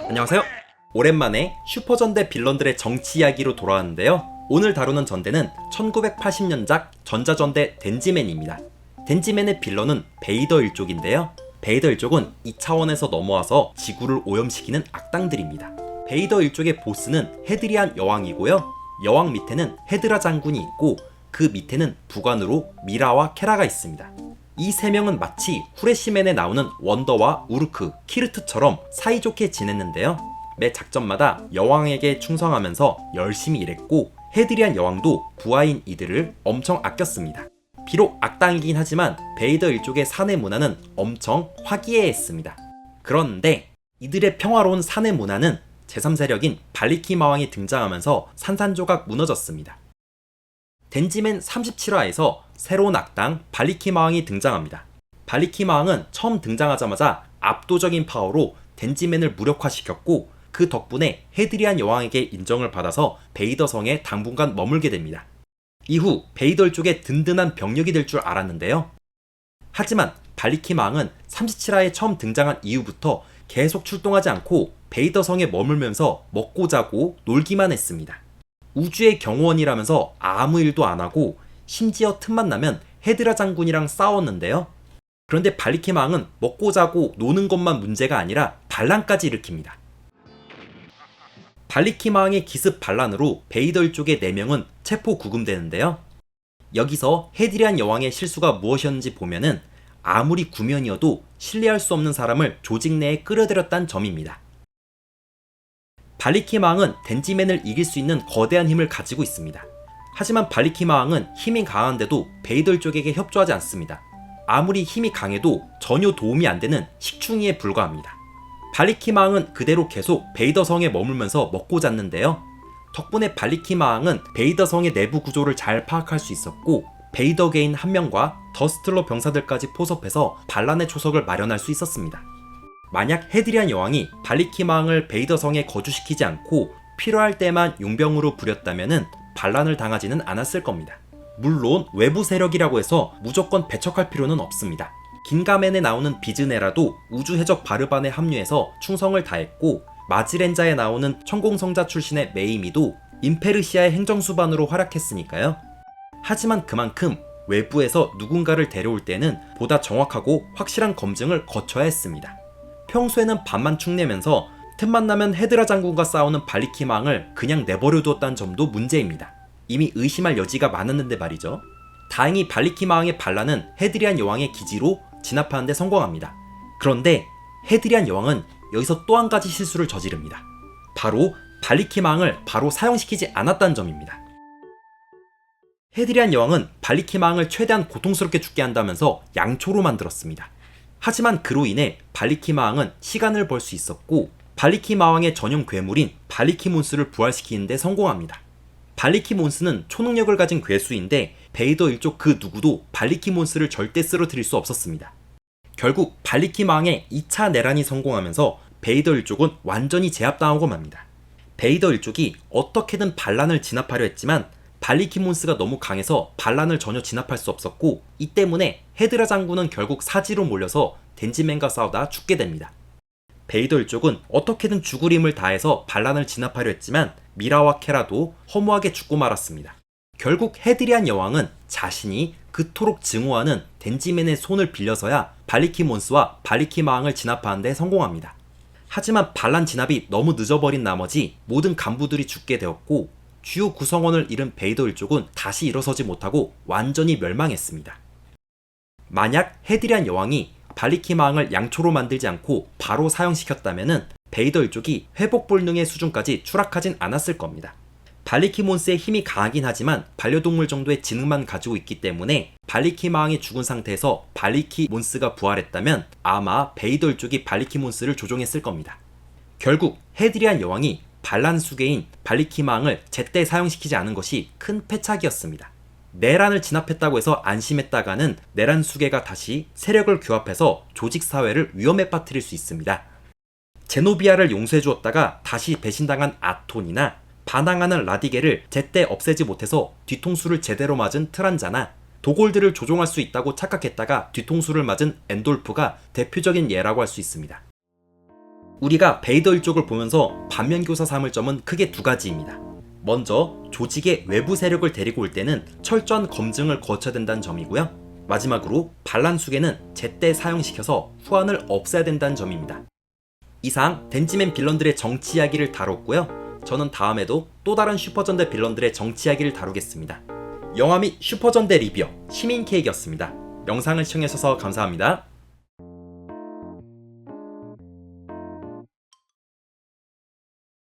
안녕하세요. 오랜만에 슈퍼전대 빌런들의 정치 이야기로 돌아왔는데요. 오늘 다루는 전대는 1980년작 전자전대 덴지맨입니다. 덴지맨의 빌런은 베이더 일족인데요. 베이더 일족은 2차원에서 넘어와서 지구를 오염시키는 악당들입니다. 베이더 일족의 보스는 헤드리안 여왕이고요. 여왕 밑에는 헤드라 장군이 있고 그 밑에는 부관으로 미라와 케라가 있습니다. 이 세 명은 마치 후레시맨에 나오는 원더와 우르크, 키르트처럼 사이좋게 지냈는데요. 매 작전마다 여왕에게 충성하면서 열심히 일했고 헤드리안 여왕도 부하인 이들을 엄청 아꼈습니다. 비록 악당이긴 하지만 베이더 일족의 사내 문화는 엄청 화기애애했습니다. 그런데 이들의 평화로운 사내 문화는 제3세력인 발리키 마왕이 등장하면서 산산조각 무너졌습니다. 덴지맨 37화에서 새로운 악당 발리키 마왕이 등장합니다. 발리키 마왕은 처음 등장하자마자 압도적인 파워로 덴지맨을 무력화시켰고 그 덕분에 헤드리안 여왕에게 인정을 받아서 베이더 성에 당분간 머물게 됩니다. 이후 베이더 일족의 든든한 병력이 될 줄 알았는데요. 하지만 발리키 마왕은 37화에 처음 등장한 이후부터 계속 출동하지 않고 베이더 성에 머물면서 먹고 자고 놀기만 했습니다. 우주의 경호원이라면서 아무 일도 안 하고 심지어 틈만 나면 헤드라 장군이랑 싸웠는데요. 그런데 발리키 마왕은 먹고 자고 노는 것만 문제가 아니라 반란까지 일으킵니다. 발리키 마왕의 기습 반란으로 베이더 일족의 4명은 체포 구금되는데요. 여기서 헤드리안 여왕의 실수가 무엇이었는지 보면은 아무리 구면이어도 신뢰할 수 없는 사람을 조직 내에 끌어들였다는 점입니다. 발리키 마왕은 덴지맨을 이길 수 있는 거대한 힘을 가지고 있습니다. 하지만 발리키 마왕은 힘이 강한데도 베이더 일족에게 협조하지 않습니다. 아무리 힘이 강해도 전혀 도움이 안 되는 식충이에 불과합니다. 발리키 마왕은 그대로 계속 베이더 성에 머물면서 먹고 잤는데요. 덕분에 발리키 마왕은 베이더 성의 내부 구조를 잘 파악할 수 있었고 베이더 개인 한 명과 더스틀러 병사들까지 포섭해서 반란의 초석을 마련할 수 있었습니다. 만약 헤드리안 여왕이 발리키 마왕을 베이더 성에 거주시키지 않고 필요할 때만 용병으로 부렸다면은 반란을 당하지는 않았을 겁니다. 물론 외부 세력이라고 해서 무조건 배척할 필요는 없습니다. 긴가멘에 나오는 비즈네라도 우주 해적 바르반에 합류해서 충성을 다했고 마지렌자에 나오는 천공성자 출신의 메이미도 임페르시아의 행정수반으로 활약했으니까요. 하지만 그만큼 외부에서 누군가를 데려올 때는 보다 정확하고 확실한 검증을 거쳐야 했습니다. 평소에는 반만 축내면서 틈만 나면 헤드라 장군과 싸우는 발리키 마왕을 그냥 내버려 두었다는 점도 문제입니다. 이미 의심할 여지가 많았는데 말이죠. 다행히 발리키 마왕의 반란은 헤드리안 여왕의 기지로 진압하는 데 성공합니다. 그런데 헤드리안 여왕은 여기서 또 한 가지 실수를 저지릅니다. 바로 발리키 마왕을 바로 사용시키지 않았다는 점입니다. 헤드리안 여왕은 발리키 마왕을 최대한 고통스럽게 죽게 한다면서 양초로 만들었습니다. 하지만 그로 인해 발리키 마왕은 시간을 벌 수 있었고 발리키 마왕의 전용 괴물인 발리키 몬스를 부활시키는 데 성공합니다. 발리키 몬스는 초능력을 가진 괴수인데 베이더 일족 그 누구도 발리키 몬스를 절대 쓰러뜨릴 수 없었습니다. 결국 발리키 마왕의 2차 내란이 성공하면서 베이더 일족은 완전히 제압당하고 맙니다. 베이더 일족이 어떻게든 반란을 진압하려 했지만 발리키 몬스가 너무 강해서 반란을 전혀 진압할 수 없었고 이 때문에 헤드라 장군은 결국 사지로 몰려서 덴지맨과 싸우다 죽게 됩니다. 베이더 일족은 어떻게든 죽을 힘을 다해서 반란을 진압하려 했지만 미라와 케라도 허무하게 죽고 말았습니다. 결국 헤드리안 여왕은 자신이 그토록 증오하는 덴지맨의 손을 빌려서야 발리키 몬스와 발리키 마왕을 진압하는 데 성공합니다. 하지만 반란 진압이 너무 늦어버린 나머지 모든 간부들이 죽게 되었고 주요 구성원을 잃은 베이더 일족은 다시 일어서지 못하고 완전히 멸망했습니다. 만약 헤드리안 여왕이 발리키 마왕을 양초로 만들지 않고 바로 사용시켰다면은 베이더 일족이 회복 불능의 수준까지 추락하진 않았을 겁니다. 발리키 몬스의 힘이 강하긴 하지만 반려동물 정도의 지능만 가지고 있기 때문에 발리키 마왕이 죽은 상태에서 발리키 몬스가 부활했다면 아마 베이더 일족이 발리키 몬스를 조종했을 겁니다. 결국 헤드리안 여왕이 반란 수괴인 발리키 마왕을 제때 사용시키지 않은 것이 큰 패착이었습니다. 내란을 진압했다고 해서 안심했다가는 내란 수괴가 다시 세력을 규합해서 조직사회를 위험에 빠뜨릴 수 있습니다. 제노비아를 용서해 주었다가 다시 배신당한 아톤이나 반항하는 라디게를 제때 없애지 못해서 뒤통수를 제대로 맞은 트란자나 도골들을 조종할 수 있다고 착각했다가 뒤통수를 맞은 엔돌프가 대표적인 예라고 할 수 있습니다. 우리가 베이더 일족을 보면서 반면교사 삼을 점은 크게 두 가지입니다. 먼저 조직의 외부 세력을 데리고 올 때는 철저한 검증을 거쳐야 된다는 점이고요. 마지막으로 반란숙에는 제때 사형시켜서 후환을 없애야 된다는 점입니다. 이상 덴지맨 빌런들의 정치 이야기를 다뤘고요. 저는 다음에도 또 다른 슈퍼전대 빌런들의 정치 이야기를 다루겠습니다. 영화 및 슈퍼전대 리뷰어 시민케이크였습니다. 영상을 시청해주셔서 감사합니다.